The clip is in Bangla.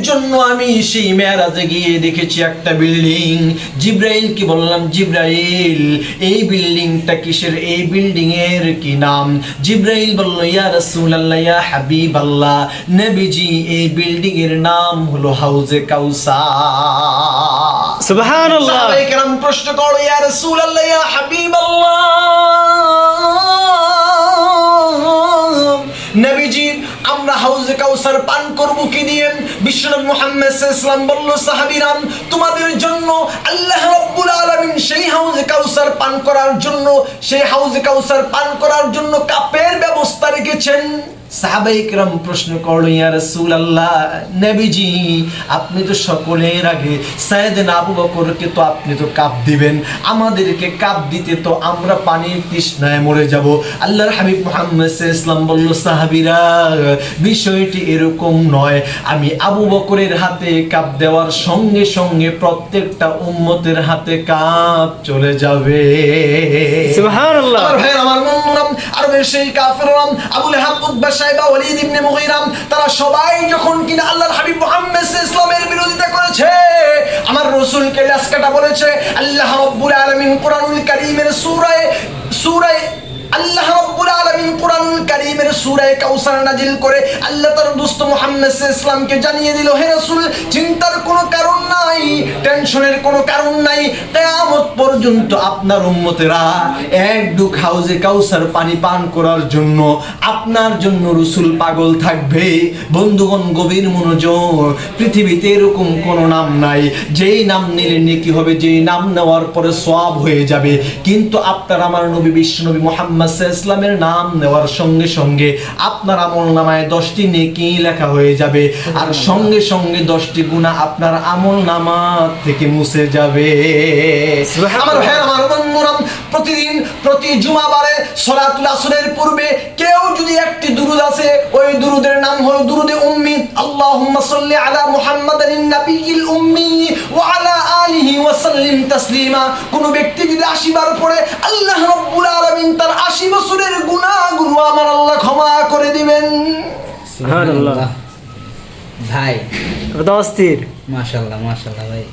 জন্য আমি সেই মেরাজে গিয়ে দেখেছি একটা বিল্ডিং। জিব্রাইলকে বললাম, জিব্রাইল এই বিল্ডিংটা কিসের, এই বিল্ডিং এর কি নাম? জিব্রাইল বলল, ইয়া রাসূলুল্লাহ, ইয়া হাবিবাল্লাহ, নবীজি এই বিল্ডিং এর নাম হলো হাউজে কাউসার। সুবহানাল্লাহ। সাহাবায়ে কেরাম প্রশ্ন করলো, ইয়া রাসূলুল্লাহ, ইয়া হাবিবাল্লাহ, নবীজি আমরা হাউজে কাউসার পান করব কি দিয়ে? বিশ্বনবী মুহাম্মদ সাল্লাল্লাহু আলাইহি ওয়াসাল্লাম বলল, সাহাবীরা তোমাদের জন্য আল্লাহ রাব্বুল আলামিন সেই হাউজে কাউসার পান করার জন্য, সেই হাউজে কাউসার পান করার জন্য কাপের ব্যবস্থা রেখেছেন। সাহাবায়ে কেরাম প্রশ্ন করলো, ইয়া রাসূলুল্লাহ, নবীজি আপনি তো সকলের আগে সাইয়েদনা আবু বকরকে তো আপনি তো কাপ দিবেন, আমাদেরকে কাপ দিতে তো আমরা পানির তৃষ্ণায় মরে যাব। আল্লাহর হাবিব মুহাম্মদ সাল্লাল্লাহু আলাইহি ওয়াসাল্লাম বলল, সাহাবীরা বিষয়টি এরকম নয়, আমি আবু বকরের হাতে কাপ দেওয়ার সঙ্গে সঙ্গে প্রত্যেকটা উম্মতের হাতে কাপ চলে যাবে। সুবহানাল্লাহ। আমার ভাই, আমার বন্ধুরা, আরবের সেই কাফেররা আবু লাহাব, উতবা, শাইবা, ওয়ালিদ ইবনে মুগীরা, তারা সবাই যখন কিনা আল্লাহর হাবিব মুহাম্মদ সাল্লাল্লাহু আলাইহি ওয়াসাল্লামের বিরোধিতা করেছে, আমার রাসূলকে লাসকাটা বলেছে, আল্লাহ রাব্বুল আলামিন কুরআনুল কারীমের সূরা আল্লাহ রাব্বুল আলামিন কুরআনুল কারীমের সূরা কাউসার নাজিল করে আল্লাহ তার দোস্ত মুহাম্মদ সাল্লাল্লাহু আলাইহি ওয়াসাল্লামকে জানিয়ে দিল, হে রাসূল, চিন্তার কোনো কারণ নাই, টেনশনের কোনো কারণ নাই, কিয়ামত পর্যন্ত আপনার উম্মতেরা এক ডুক হাউজে কাউসার পানি পান করার জন্য আপনার জন্য রাসূল পাগল থাকবে। বন্ধুগণ, গভীর মনোযোগ, পৃথিবীতে এরকম কোনো নাম নাই যেই নাম নিলে নেকি হবে, যেই নাম নেওয়ার পরে সওয়াব হয়ে যাবে, কিন্তু আপনার আমার নবী বিশ্বনবী মুহাম্মদ সাল্লাল্লাহু আলাইহি ওয়াসাল্লামের নাম নেওয়ার সঙ্গে সঙ্গে আপনার আমলনামায় 10টি নেকি লেখা হয়ে যাবে, আর সঙ্গে সঙ্গে 10টি গুনাহ আপনার আমলনামা থেকে মুছে যাবে। আমার ভাই, আমার বন্ধুরা, প্রতিদিন প্রতি জুমাবারে সালাতুল আসরের পূর্বে কেউ যদি একটি দুরূদ আছে, ওই দুরূদের নাম হলো দুরূদে উম্মি, আল্লাহুম্মা সাল্লি আলা মুহাম্মাদিন নাবিয়্যিল উম্মি ওয়া আলা আলিহি ওয়া সাল্লিম তাসলিমা। কোন ব্যক্তি যদি 80 বার পড়ে, আল্লাহ রাব্বুল আলামিন তার 80 বছরের গুনাহগুলো আমার আল্লাহ ক্ষমা করে দিবেন। সুবহানাল্লাহ। ভাই অস্থির। মাশাআল্লাহ, মাশাআল্লাহ ভাই।